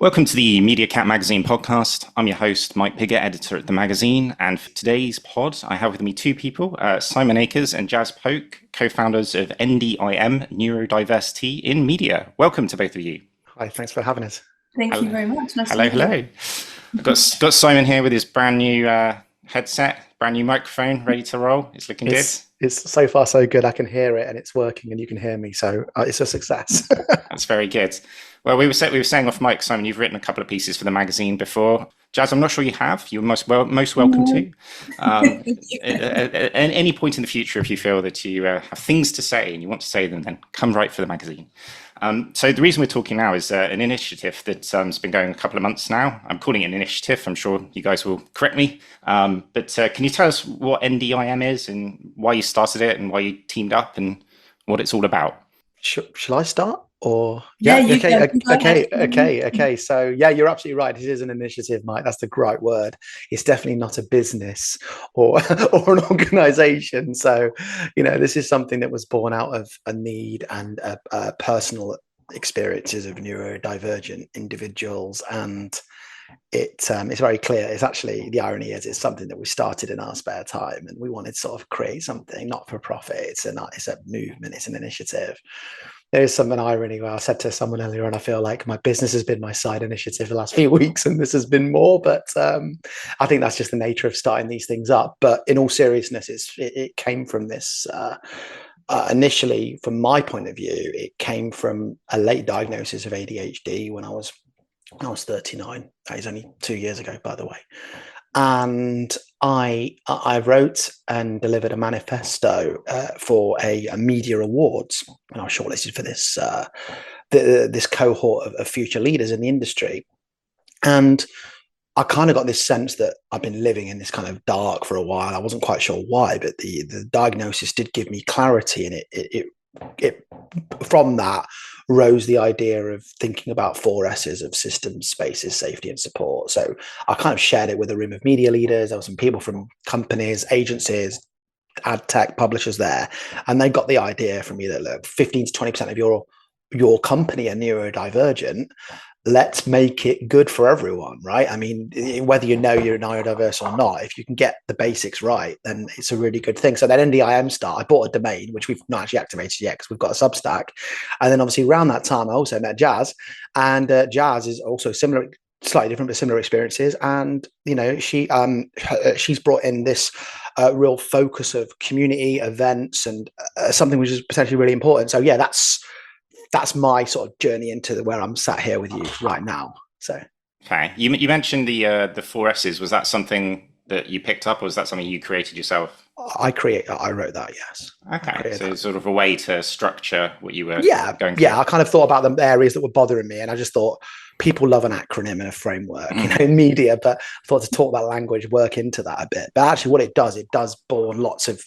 Welcome to the Media Cat Magazine podcast. I'm your host, Mike Piggott, editor at the magazine. And for today's pod, I have with me two people, Simon Akers and Jaz Poke, co-founders of NDIM, Neurodiversity in Media. Welcome to both of you. Hi, thanks for having us. Thank you very much. Nice hello, to meet hello. you. I've got Simon here with his brand new headset, brand new microphone, ready to roll. It's looking good. It's so far so good. I can hear it and it's working and you can hear me. So it's a success. That's very good. Well, we were saying off mic, Simon, you've written a couple of pieces for the magazine before. Jaz, I'm not sure you have. You're most welcome to. At any point in the future, if you feel that you have things to say and you want to say them, then come write for the magazine. So the reason we're talking now is an initiative that's been going a couple of months now. I'm calling it an initiative. I'm sure you guys will correct me. But can you tell us what NDIM is and why you started it and why you teamed up and what it's all about? Shall I start? Or okay. So yeah, you're absolutely right. It is an initiative, Mike. That's the right word. It's definitely not a business or an organization. So, this is something that was born out of a need and personal experiences of neurodivergent individuals. And it's very clear. It's actually, the irony is, it's something that we started in our spare time, and we wanted to sort of create something not for profit. It's a movement. It's an initiative. There is some irony where I said to someone earlier, and I feel like my business has been my side initiative the last few weeks, and this has been more. But I think that's just the nature of starting these things up. But in all seriousness, it came from this. Initially, from my point of view, it came from a late diagnosis of ADHD when I was 39. That is only 2 years ago, by the way. And I wrote and delivered a manifesto for a media awards, and I was shortlisted for this this cohort of future leaders in the industry. And I kind of got this sense that I've been living in this kind of dark for a while. I wasn't quite sure why, but the diagnosis did give me clarity, and it from that rose the idea of thinking about 4 S's of systems, spaces, safety, and support. So I kind of shared it with a room of media leaders. There were some people from companies, agencies, ad tech publishers there, and they got the idea from me that, look, 15 to 20% of your company are neurodivergent. Let's make it good for everyone, right? I mean, whether you're neurodiverse or not, if you can get the basics right, then it's a really good thing. So then NDIM I bought a domain, which we've not actually activated yet because we've got a Substack. And then obviously around that time, I also met Jaz, and Jaz is also similar, slightly different, but similar experiences. And, she's brought in this real focus of community events and something which is potentially really important. So yeah, that's my sort of journey into where I'm sat here with you right now. So, okay, you mentioned the 4 S's. Was that something that you picked up, or was that something you created yourself? I wrote that. Yes. Okay, so it's sort of a way to structure what you were going through. Yeah, I kind of thought about the areas that were bothering me, and I just thought people love an acronym and a framework, in media. But I thought to talk that language, work into that a bit. But actually, what it does born lots of.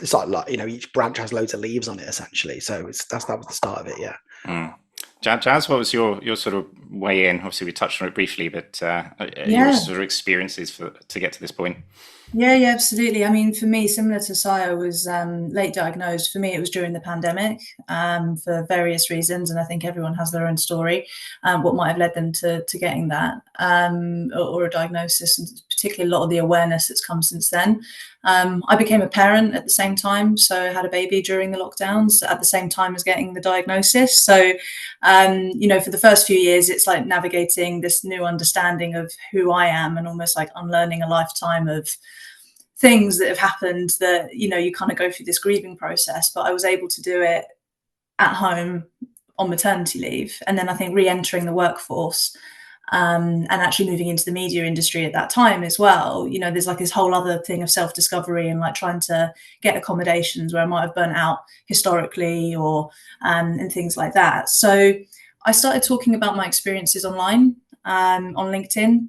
It's like each branch has loads of leaves on it, essentially. So that was the start of it. Yeah. Jaz, what was your sort of way in? Obviously, we touched on it briefly, but your sort of experiences to get to this point. Yeah, absolutely. I mean, for me, similar to Si, I was late diagnosed. For me, it was during the pandemic for various reasons, and I think everyone has their own story, what might have led them to getting that or a diagnosis, and particularly a lot of the awareness that's come since then. I became a parent at the same time, so I had a baby during the lockdowns at the same time as getting the diagnosis. So, for the first few years, it's like navigating this new understanding of who I am and almost like unlearning a lifetime of things that have happened that, you kind of go through this grieving process. But I was able to do it at home on maternity leave. And then I think re-entering the workforce and actually moving into the media industry at that time as well. There's like this whole other thing of self-discovery and like trying to get accommodations where I might have burnt out historically or and things like that. So I started talking about my experiences online on LinkedIn.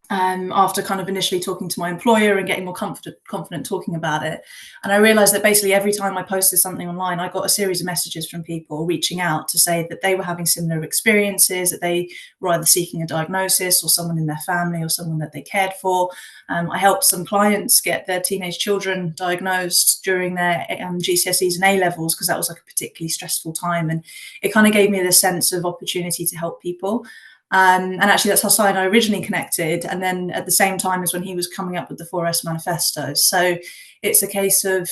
After kind of initially talking to my employer and getting more confident talking about it. And I realized that basically every time I posted something online, I got a series of messages from people reaching out to say that they were having similar experiences, that they were either seeking a diagnosis or someone in their family or someone that they cared for. I helped some clients get their teenage children diagnosed during their GCSEs and A-levels because that was like a particularly stressful time. And it kind of gave me the sense of opportunity to help people. And actually, that's how Si and I originally connected. And then at the same time as when he was coming up with the 4S manifesto. So it's a case of,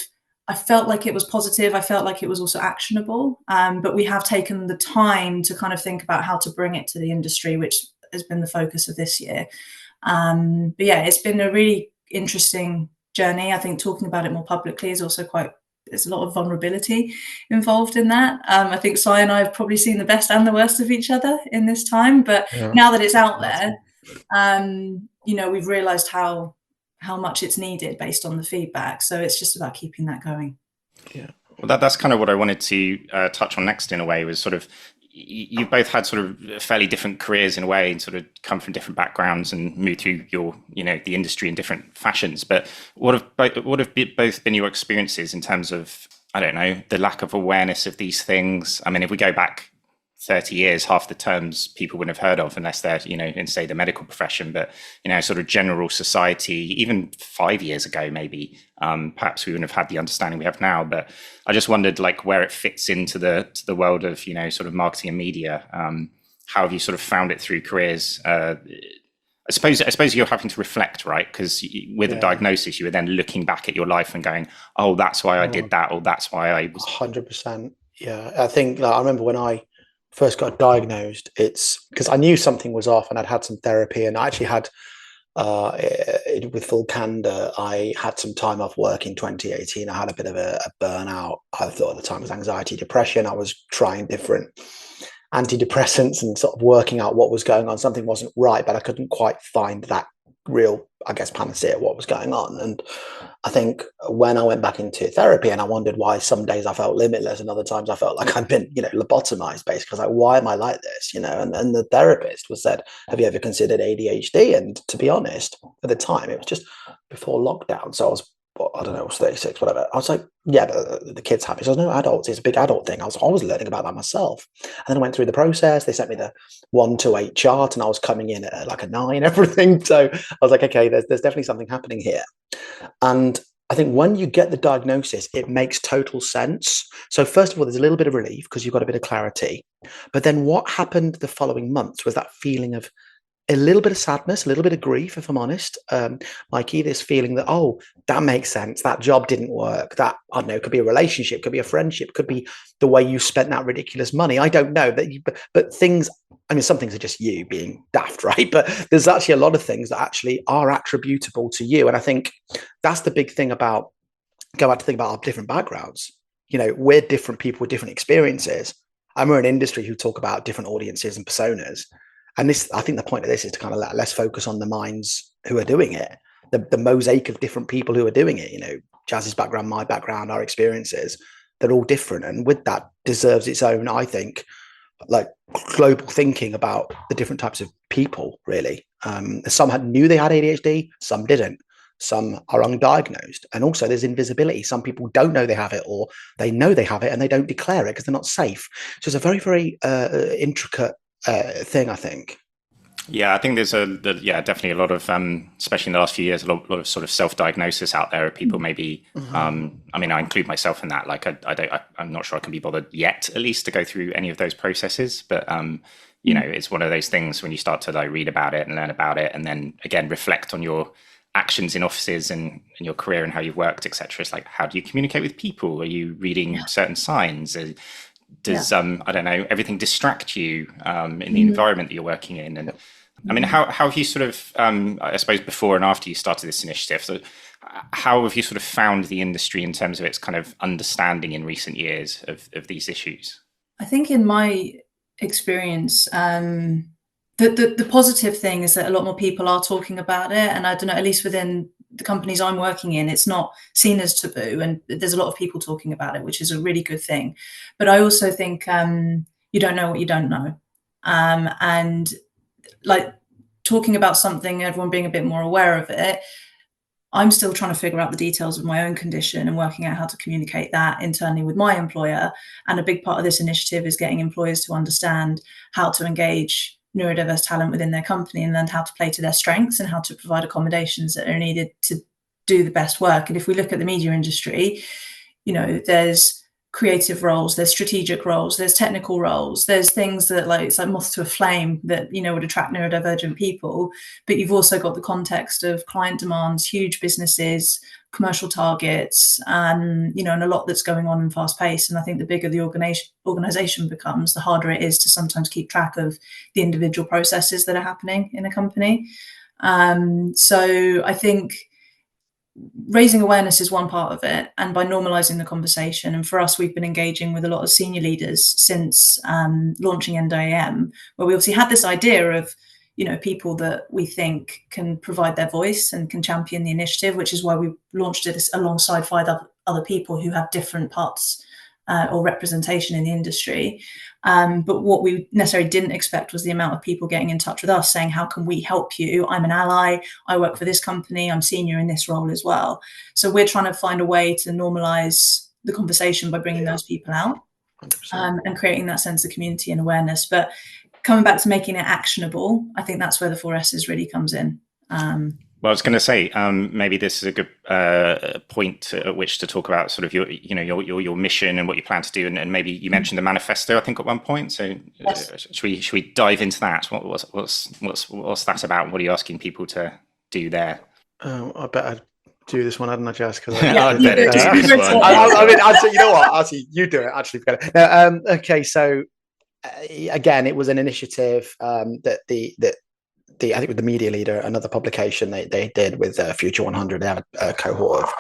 I felt like it was positive. I felt like it was also actionable. But we have taken the time to kind of think about how to bring it to the industry, which has been the focus of this year. But yeah, it's been a really interesting journey. I think talking about it more publicly is also there's a lot of vulnerability involved in that. I think Si and I have probably seen the best and the worst of each other in this time, but now that it's out there, we've realized how much it's needed based on the feedback. So it's just about keeping that going. Yeah. Well, that's kind of what I wanted to touch on next in a way, was sort of, you've both had sort of fairly different careers in a way, and sort of come from different backgrounds and moved through the industry in different fashions. But what have both been your experiences in terms of, I don't know, the lack of awareness of these things? I mean, if we go back 30 years, half the terms people wouldn't have heard of unless they're, in, say, the medical profession, but, sort of general society, even 5 years ago, maybe, perhaps we wouldn't have had the understanding we have now. But I just wondered, like, where it fits into the world of, sort of marketing and media. How have you sort of found it through careers? I suppose you're having to reflect, right? Because with a diagnosis, you were then looking back at your life and going, oh, that's why I did that, or that's why I was. 100%. Yeah. I think, I remember when I first got diagnosed, it's because I knew something was off, and I'd had some therapy, and I actually had, with full candor, I had some time off work in 2018. I had a bit of a burnout. I thought at the time it was anxiety, depression. I was trying different antidepressants and sort of working out what was going on. Something wasn't right, but I couldn't quite find that real, I guess, panacea of what was going on. And I think when I went back into therapy, and I wondered why some days I felt limitless and other times I felt like I'd been, lobotomized, basically. I was like, why am I like this? And the therapist said, have you ever considered ADHD? And to be honest, at the time, it was just before lockdown. So I was, I don't know, I was 36, whatever. I was like, yeah, but the kids have it. So no adults, it's a big adult thing. I was always learning about that myself. And then I went through the process. They sent me the 1 to 8 chart, and I was coming in at like a 9, everything. So I was like, okay, there's definitely something happening here. And I think when you get the diagnosis, it makes total sense. So first of all, there's a little bit of relief because you've got a bit of clarity. But then what happened the following months was that feeling of a little bit of sadness, a little bit of grief, if I'm honest. Like this feeling that, oh, that makes sense. That job didn't work. That, I don't know, could be a relationship, could be a friendship, could be the way you spent that ridiculous money. I don't know. But things, I mean, some things are just you being daft, right? But there's actually a lot of things that actually are attributable to you. And I think that's the big thing about, go back to think about our different backgrounds. We're different people with different experiences. And we're an industry who talk about different audiences and personas. And this, I think the point of this is to kind of less focus on the minds who are doing it, the mosaic of different people who are doing it. Jaz's background, my background, our experiences, they're all different. And with that deserves its own, I think, like global thinking about the different types of people, really. Some knew they had ADHD, some didn't. Some are undiagnosed. And also there's invisibility. Some people don't know they have it, or they know they have it and they don't declare it because they're not safe. So it's a very, very intricate thing, I think. Yeah, I think there's definitely a lot of, especially in the last few years, a lot of sort of self-diagnosis out there. People maybe, I mean, I include myself in that. Like, I'm not sure I can be bothered yet, at least, to go through any of those processes. But it's one of those things when you start to like read about it and learn about it, and then again reflect on your actions in offices and in your career and how you've worked, etc. It's like, how do you communicate with people? Are you reading certain signs? Does I don't know, everything distract you in the environment that you're working in? And I mean, how have you sort of I suppose before and after you started this initiative, so how have you sort of found the industry in terms of its kind of understanding in recent years of these issues? I think in my experience, the positive thing is that a lot more people are talking about it, and I don't know, at least within the companies I'm working in, it's not seen as taboo, and there's a lot of people talking about it, which is a really good thing. But I also think you don't know what you don't know, and like talking about something, everyone being a bit more aware of it. I'm still trying to figure out the details of my own condition and working out how to communicate that internally with my employer. And a big part of this initiative is getting employers to understand how to engage neurodiverse talent within their company, and then how to play to their strengths and how to provide accommodations that are needed to do the best work. And if we look at the media industry, there's creative roles, there's strategic roles, there's technical roles, there's things that like it's like moth to a flame that would attract neurodivergent people, but you've also got the context of client demands, huge businesses, commercial targets, and a lot that's going on in fast pace. And I think the bigger the organization becomes, the harder it is to sometimes keep track of the individual processes that are happening in a company. So I think raising awareness is one part of it, and by normalizing the conversation. And for us, we've been engaging with a lot of senior leaders since launching NDIM, where we obviously had this idea of people that we think can provide their voice and can champion the initiative, which is why we launched it alongside 5 other people who have different parts or representation in the industry. But what we necessarily didn't expect was the amount of people getting in touch with us saying, how can we help you? I'm an ally. I work for this company. I'm senior in this role as well. So we're trying to find a way to normalize the conversation by bringing those people out and creating that sense of community and awareness. But coming back to making it actionable, I think that's where the 4S's really comes in. Well, I was going to say, maybe this is a good point at which to talk about sort of your mission and what you plan to do, and maybe you mentioned the manifesto, I think, at one point. So, yes. Should we dive into that? What's that about? What are you asking people to do there? I bet I'd do this one, hadn't I, Jaz? I better do this one. I mean, actually, you know what? Actually, you do it. Actually, forget it. No, okay, so again, it was an initiative that I think with the media leader, another publication they did with Future 100. They have a cohort of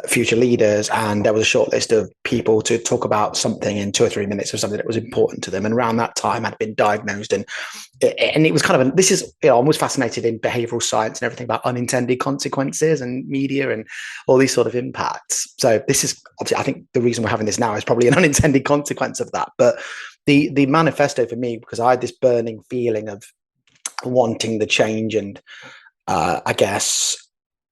future leaders, and there was a short list of people to talk about something in 2 or 3 minutes of something that was important to them. And around that time, I'd been diagnosed, and it was kind of this is I'm always fascinated in behavioral science and everything about unintended consequences and media and all these sort of impacts. So this is obviously, I think the reason we're having this now is probably an unintended consequence of that. But the manifesto for me, because I had this burning feeling of wanting the change and I guess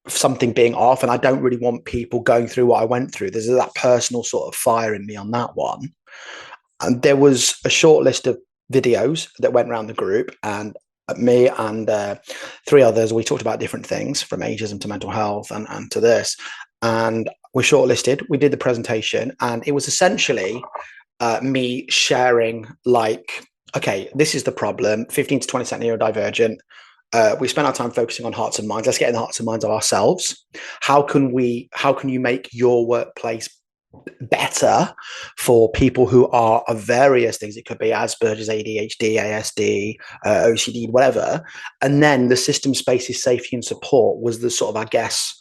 something being off, and I don't really want people going through what I went through. There's that personal sort of fire in me on that one. And there was a short list of videos that went around the group, and me and 3 others, we talked about different things from ageism to mental health and to this, and we shortlisted. We did the presentation, and it was essentially me sharing like, okay, this is the problem, 15 to 20% neurodivergent. We spend our time focusing on hearts and minds. Let's get in the hearts and minds of ourselves. How can you make your workplace better for people who are of various things? It could be Asperger's, ADHD, ASD, OCD, whatever. And then the system, spaces, safety and support was the sort of, I guess,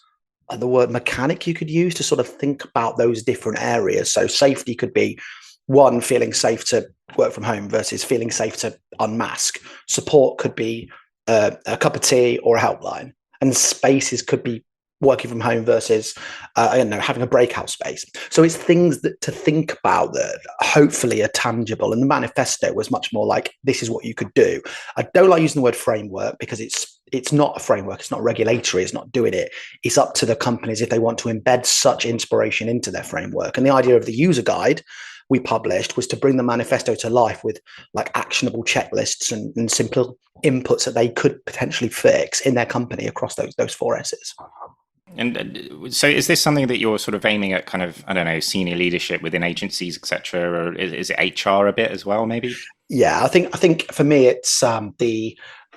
the word mechanic you could use to sort of think about those different areas. So safety could be one, feeling safe to work from home versus feeling safe to unmask. Support could be a cup of tea or a helpline, and spaces could be working from home versus having a breakout space. So it's things that to think about that hopefully are tangible. And the manifesto was much more like, this is what you could do. I don't like using the word framework because it's not a framework. It's not regulatory. It's not doing it. It's up to the companies if they want to embed such inspiration into their framework. And the idea of the user guide we published was to bring the manifesto to life with like actionable checklists and simple inputs that they could potentially fix in their company across those 4 S's. And so is this something that you're sort of aiming at kind of, I don't know, senior leadership within agencies, et cetera, or is it HR a bit as well, maybe? Yeah, I think for me, it's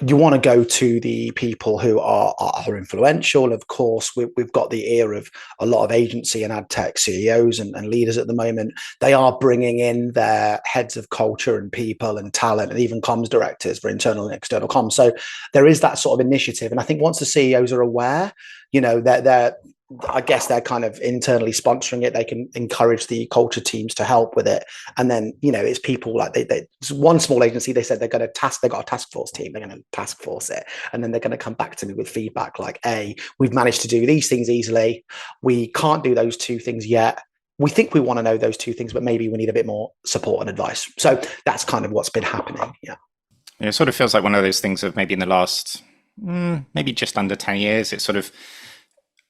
you want to go to the people who are influential. Of course, we've got the ear of a lot of agency and ad tech CEOs and leaders at the moment. They are bringing in their heads of culture and people and talent and even comms directors for internal and external comms. So there is that sort of initiative. And I think once the CEOs are aware, I guess they're kind of internally sponsoring it. They can encourage the culture teams to help with it. And then, it's people like it's one small agency, they said they've got a task force team. They're going to task force it. And then they're going to come back to me with feedback like, we've managed to do these things easily. We can't do those 2 things yet. We think we want to know those 2 things, but maybe we need a bit more support and advice. So that's kind of what's been happening. Yeah. It sort of feels like one of those things of maybe in the last, maybe just under 10 years, it's sort of,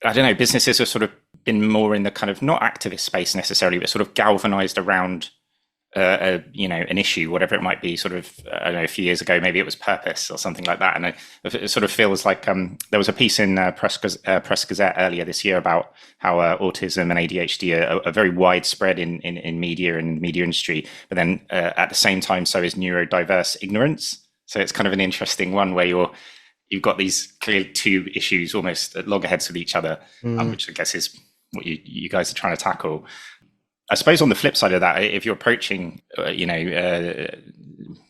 I don't know, businesses have sort of been more in the kind of not activist space necessarily, but sort of galvanized around an issue, whatever it might be, sort of, I don't know, a few years ago, maybe it was purpose or something like that. And it sort of feels like there was a piece in Press Gazette earlier this year about how autism and ADHD are very widespread in media and media industry, but then at the same time, so is neurodiverse ignorance. So it's kind of an interesting one where you've got these clearly two issues almost at loggerheads with each other, which I guess is what you guys are trying to tackle. I suppose on the flip side of that, if you're approaching,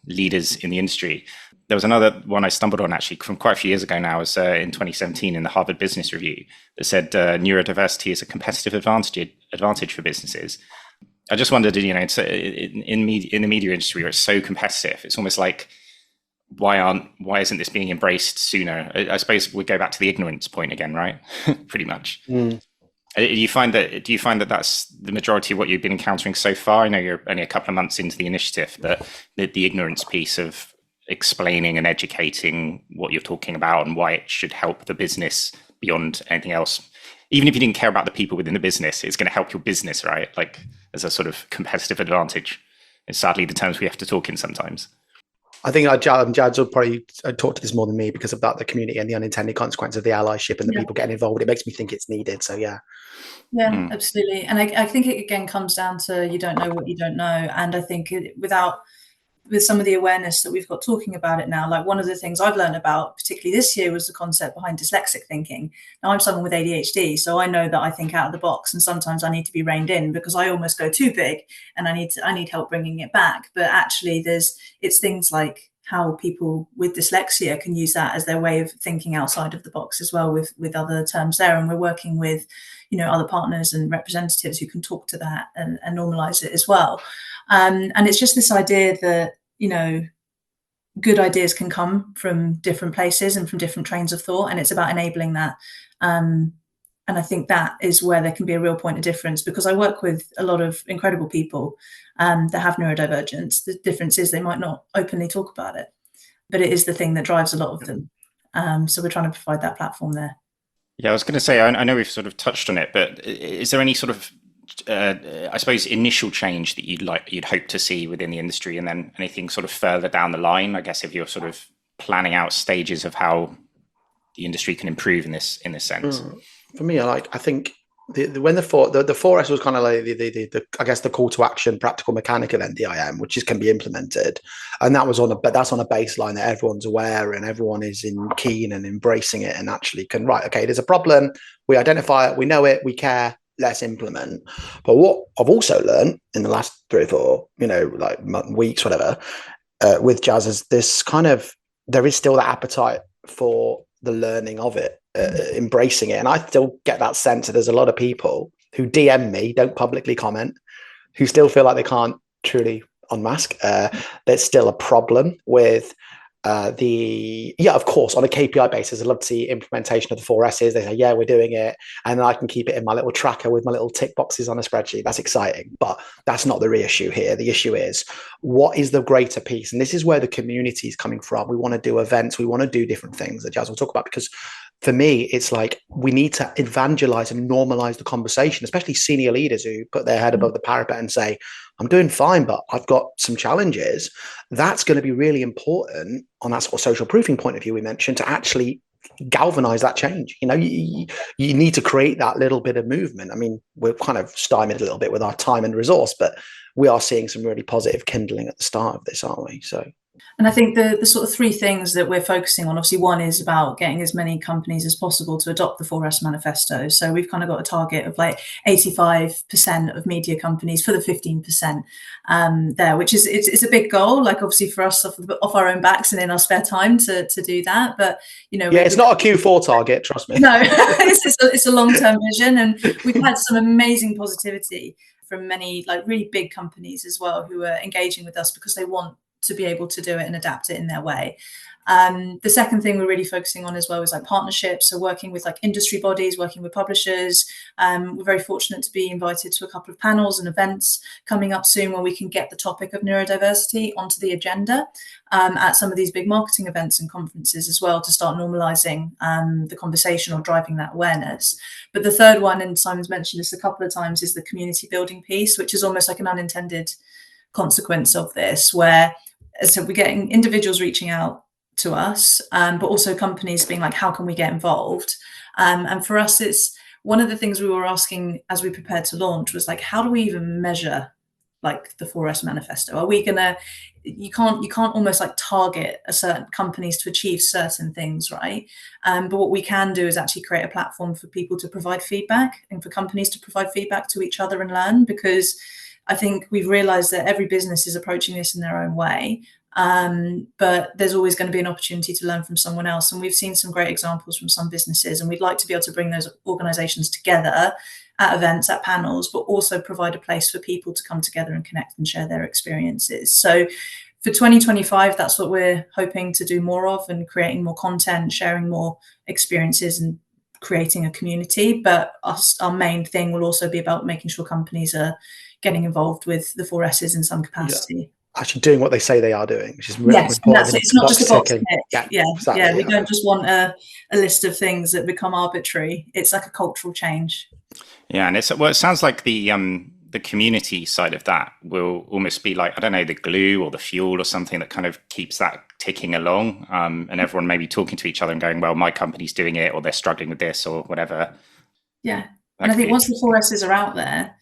leaders in the industry, there was another one I stumbled on actually from quite a few years ago now, was in 2017 in the Harvard Business Review that said neurodiversity is a competitive advantage for businesses. I just wondered, it's in the media industry where it's so competitive, it's almost like, why isn't this being embraced sooner? I suppose we go back to the ignorance point again, right? Pretty much. Do you find that that's the majority of what you've been encountering so far? I know you're only a couple of months into the initiative, but the ignorance piece of explaining and educating what you're talking about and why it should help the business beyond anything else. Even if you didn't care about the people within the business, it's going to help your business, right? Like as a sort of competitive advantage. It's sadly the terms we have to talk in sometimes. I think Jaz will probably talk to this more than me because about the community and the unintended consequence of the allyship and the people getting involved. It makes me think it's needed. So yeah. Yeah, absolutely. And I think it again comes down to you don't know what you don't know. And I think with some of the awareness that we've got talking about it now, like one of the things I've learned about, particularly this year, was the concept behind dyslexic thinking. Now I'm someone with ADHD, so I know that I think out of the box, and sometimes I need to be reined in because I almost go too big, and I need help bringing it back. But actually, it's things like how people with dyslexia can use that as their way of thinking outside of the box as well, with other terms there. And we're working with, other partners and representatives who can talk to that and normalize it as well. And it's just this idea that, good ideas can come from different places and from different trains of thought. And it's about enabling that. And I think that is where there can be a real point of difference, because I work with a lot of incredible people that have neurodivergence. The difference is they might not openly talk about it, but it is the thing that drives a lot of them. So we're trying to provide that platform there. Yeah, I was going to say, I know we've sort of touched on it, but is there any sort of, I suppose, initial change that you'd hope to see within the industry, and then anything sort of further down the line? I guess if you're sort of planning out stages of how the industry can improve in this sense. For me, I think when the 4S was kind of like the I guess the call to action, practical mechanical NDIM, which can be implemented, and that's on a baseline that everyone's aware and everyone is keen and embracing it and actually can okay, there's a problem, we identify it, we know it, we care, let's implement. But what I've also learned in the last 3 or 4 weeks, whatever, with Jaz is this kind of, there is still that appetite for the learning of it, embracing it. And I still get that sense that there's a lot of people who DM me, don't publicly comment, who still feel like they can't truly unmask. There's still a problem with of course, on a KPI basis, I'd love to see implementation of the 4S's. They say, yeah, we're doing it. And then I can keep it in my little tracker with my little tick boxes on a spreadsheet. That's exciting. But that's not the real issue here. The issue is, what is the greater piece? And this is where the community is coming from. We want to do events. We want to do different things that Jaz will talk about, because for me, it's like we need to evangelize and normalize the conversation, especially senior leaders who put their head above the parapet and say, I'm doing fine, but I've got some challenges. That's going to be really important on that sort of social proofing point of view we mentioned, to actually galvanize that change. You need to create that little bit of movement. I mean, we're kind of stymied a little bit with our time and resource, but we are seeing some really positive kindling at the start of this, aren't we? So. And I think the sort of 3 things that we're focusing on, obviously, one is about getting as many companies as possible to adopt the 4S manifesto. So we've kind of got a target of like 85% of media companies for the 15% there, which is it's a big goal. Like obviously for us off our own backs and in our spare time to do that. But it's not a Q4 target, trust me. No, it's a long-term vision, and we've had some amazing positivity from many like really big companies as well who are engaging with us because they want to be able to do it and adapt it in their way. The second thing we're really focusing on as well is like partnerships. So working with like industry bodies, working with publishers. We're very fortunate to be invited to a couple of panels and events coming up soon where we can get the topic of neurodiversity onto the agenda at some of these big marketing events and conferences as well, to start normalizing the conversation or driving that awareness. But the third one, and Simon's mentioned this a couple of times, is the community building piece, which is almost like an unintended consequence of this, where, as I said, we're getting individuals reaching out to us, but also companies being like, how can we get involved? And for us, it's one of the things we were asking as we prepared to launch was like, how do we even measure like the 4S manifesto? Are we gonna, you can't almost like target a certain companies to achieve certain things, right? But what we can do is actually create a platform for people to provide feedback and for companies to provide feedback to each other and learn, because I think we've realized that every business is approaching this in their own way. But there's always going to be an opportunity to learn from someone else. And we've seen some great examples from some businesses, and we'd like to be able to bring those organizations together at events, at panels, but also provide a place for people to come together and connect and share their experiences. So for 2025, that's what we're hoping to do more of, and creating more content, sharing more experiences and creating a community. But our main thing will also be about making sure companies are getting involved with the 4S's in some capacity. Actually doing what they say they are doing, which is really yes, important. It's not just a box tick. Exactly, we don't just want a list of things that become arbitrary. It's like a cultural change. Yeah, and it sounds like the community side of that will almost be like, I don't know, the glue or the fuel or something that kind of keeps that ticking along, and everyone maybe talking to each other and going, well, my company's doing it, or they're struggling with this or whatever. Yeah, and I think once the 4S's are out there,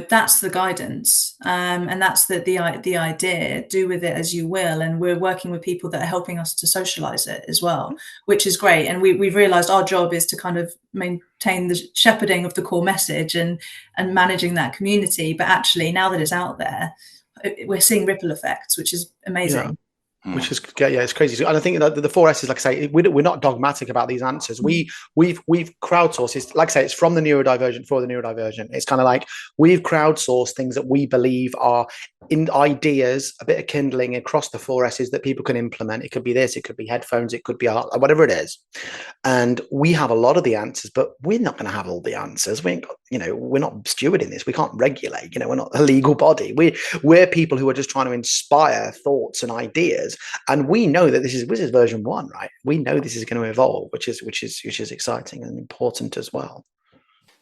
that's the guidance, and that's the idea. Do with it as you will, and we're working with people that are helping us to socialize it as well, which is great. And we've realized our job is to kind of maintain the shepherding of the core message and managing that community. But actually, now that it's out there, we're seeing ripple effects, which is amazing. Yeah. Which is it's crazy, and I think that the 4S's, like I say, we're not dogmatic about these answers. We've crowdsourced. It's, like I say, it's from the neurodivergent for the neurodivergent. It's kind of like we've crowdsourced things that we believe are in ideas, a bit of kindling across the 4S's that people can implement. It could be this, it could be headphones, it could be art, whatever it is. And we have a lot of the answers, but we're not going to have all the answers. We ain't got, we're not stewarding this. We can't regulate. We're not a legal body. We're people who are just trying to inspire thoughts and ideas. And we know that this is version 1, right? We know this is going to evolve, which is exciting and important as well.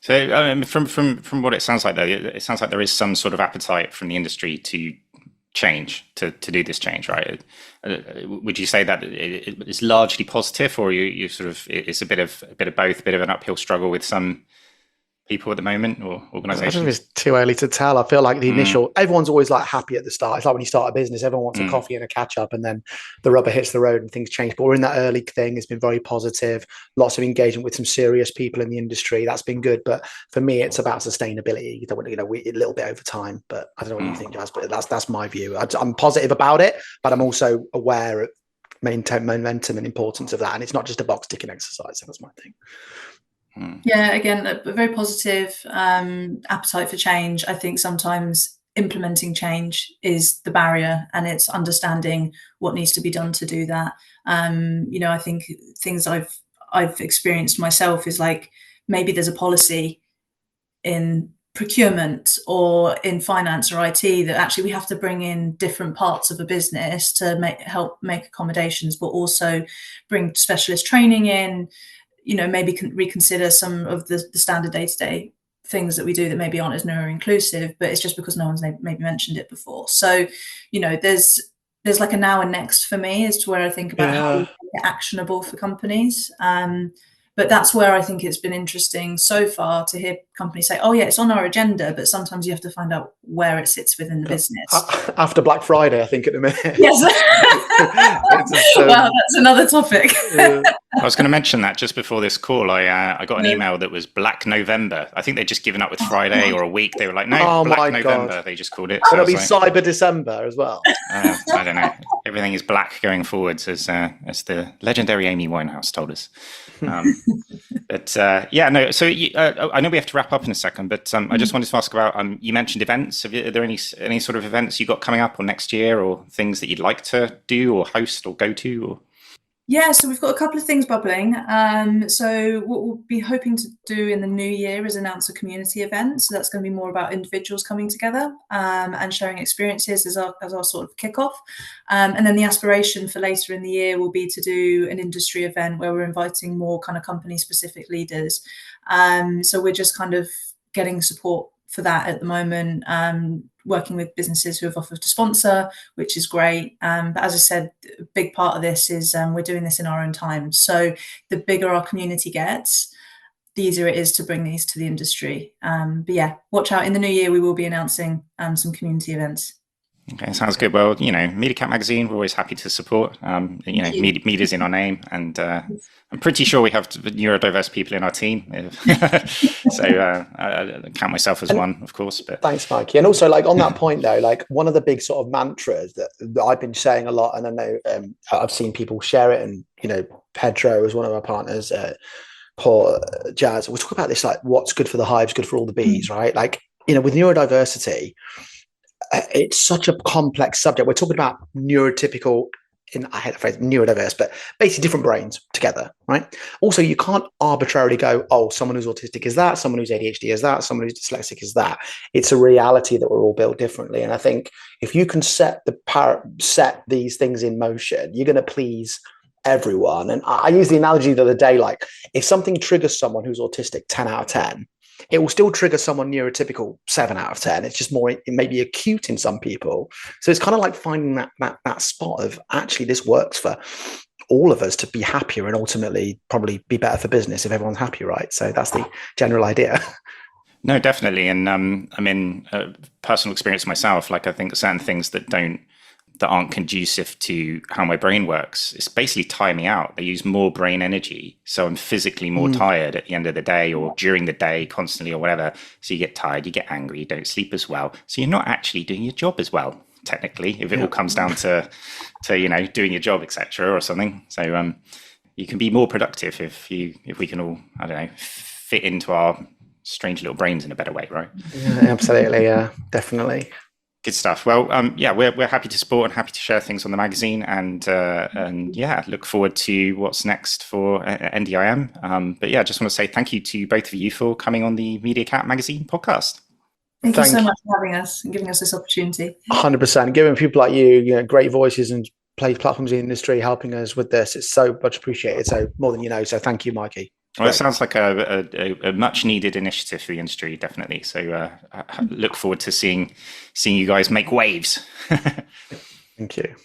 So from what it sounds like, though, it sounds like there is some sort of appetite from the industry to change, to do this change, right? Would you say that it's largely positive, or you sort of, it's a bit of both, a bit of an uphill struggle with some people at the moment, or organizations? I don't know if it's too early to tell. I feel like the initial, everyone's always like happy at the start. It's like when you start a business, everyone wants a coffee and a catch up, and then the rubber hits the road and things change. But we're in that early thing. It's been very positive. Lots of engagement with some serious people in the industry. That's been good. But for me, it's about sustainability. You don't want to, a little bit over time. But I don't know what you think, Jaz, but that's my view. I'm positive about it, but I'm also aware of momentum and importance of that. And it's not just a box ticking exercise. That's my thing. Yeah, again, a very positive appetite for change. I think sometimes implementing change is the barrier, and it's understanding what needs to be done to do that. I think things I've experienced myself is like, maybe there's a policy in procurement or in finance or IT that actually we have to bring in different parts of a business to help make accommodations, but also bring specialist training in. Maybe reconsider some of the standard day-to-day things that we do that maybe aren't as neuro-inclusive, but it's just because no one's maybe mentioned it before. So, there's like a now and next for me as to where I think about how we make it actionable for companies. But that's where I think it's been interesting so far to hear companies say, oh yeah, it's on our agenda, but sometimes you have to find out where it sits within the business. After Black Friday, I think, at the minute. Yes. Well, that's another topic. I was going to mention that just before this call. I got an email that was Black November. I think they'd just given up with Friday or a week. They were like, no, Black November. God. They just called it. So it'll be Cyber December as well. I don't know. Everything is black going forwards, as the legendary Amy Winehouse told us. But no. So I know we have to wrap up in a second, but I just wanted to ask about. You mentioned events. Are there any sort of events you got coming up or next year, or things that you'd like to do or host or go to? Or? Yeah, so we've got a couple of things bubbling. So what we'll be hoping to do in the new year is announce a community event. So that's going to be more about individuals coming together and sharing experiences as our sort of kickoff. And then the aspiration for later in the year will be to do an industry event where we're inviting more kind of company-specific leaders. So we're just kind of getting support for that at the moment, working with businesses who have offered to sponsor, which is great. But as I said, a big part of this is we're doing this in our own time. So the bigger our community gets, the easier it is to bring these to the industry. But yeah, watch out. In the new year, we will be announcing some community events. Okay, sounds good. Well, Media Cat Magazine, we're always happy to support. Media's in our name, and I'm pretty sure we have neurodiverse people in our team. So I count myself as one, of course. But thanks, Mikey. And also, like on that point, though, like one of the big sort of mantras that I've been saying a lot, and I know I've seen people share it, and Pedro is one of our partners. Paul, Jaz, we talk about this, like what's good for the hive's good for all the bees, right? Like, with neurodiversity, it's such a complex subject. We're talking about neurotypical, I hate the phrase neurodiverse, but basically different brains together, right? Also, you can't arbitrarily go, oh, someone who's autistic is that, someone who's ADHD is that, someone who's dyslexic is that. It's a reality that we're all built differently. And I think if you can set these things in motion, you're going to please everyone. And I use the analogy the other day, like if something triggers someone who's autistic 10 out of 10, it will still trigger someone neurotypical 7 out of 10. It's just more, it may be acute in some people. So it's kind of like finding that spot of actually this works for all of us to be happier and ultimately probably be better for business if everyone's happy, right? So that's the general idea. No, definitely. And I mean, personal experience myself, like I think certain things that aren't conducive to how my brain works, it's basically tire me out. They use more brain energy. So I'm physically more tired at the end of the day or during the day constantly or whatever. So you get tired, you get angry, you don't sleep as well. So you're not actually doing your job as well, technically, if it all comes down to doing your job, etc. or something. So you can be more productive if we can all, I don't know, fit into our strange little brains in a better way, right? Yeah, absolutely. Yeah, definitely. Good stuff. Well, we're happy to support and happy to share things on the magazine, and look forward to what's next for NDIM. But yeah, I just want to say thank you to both of you for coming on the Media Cat Magazine podcast. Thank you so much for having us and giving us this opportunity. 100%. Giving people like you, great voices and platforms in the industry, helping us with this. It's so much appreciated. So more than you know. So thank you, Mikey. Well, it sounds like a much needed initiative for the industry, definitely. So I look forward to seeing you guys make waves. Thank you.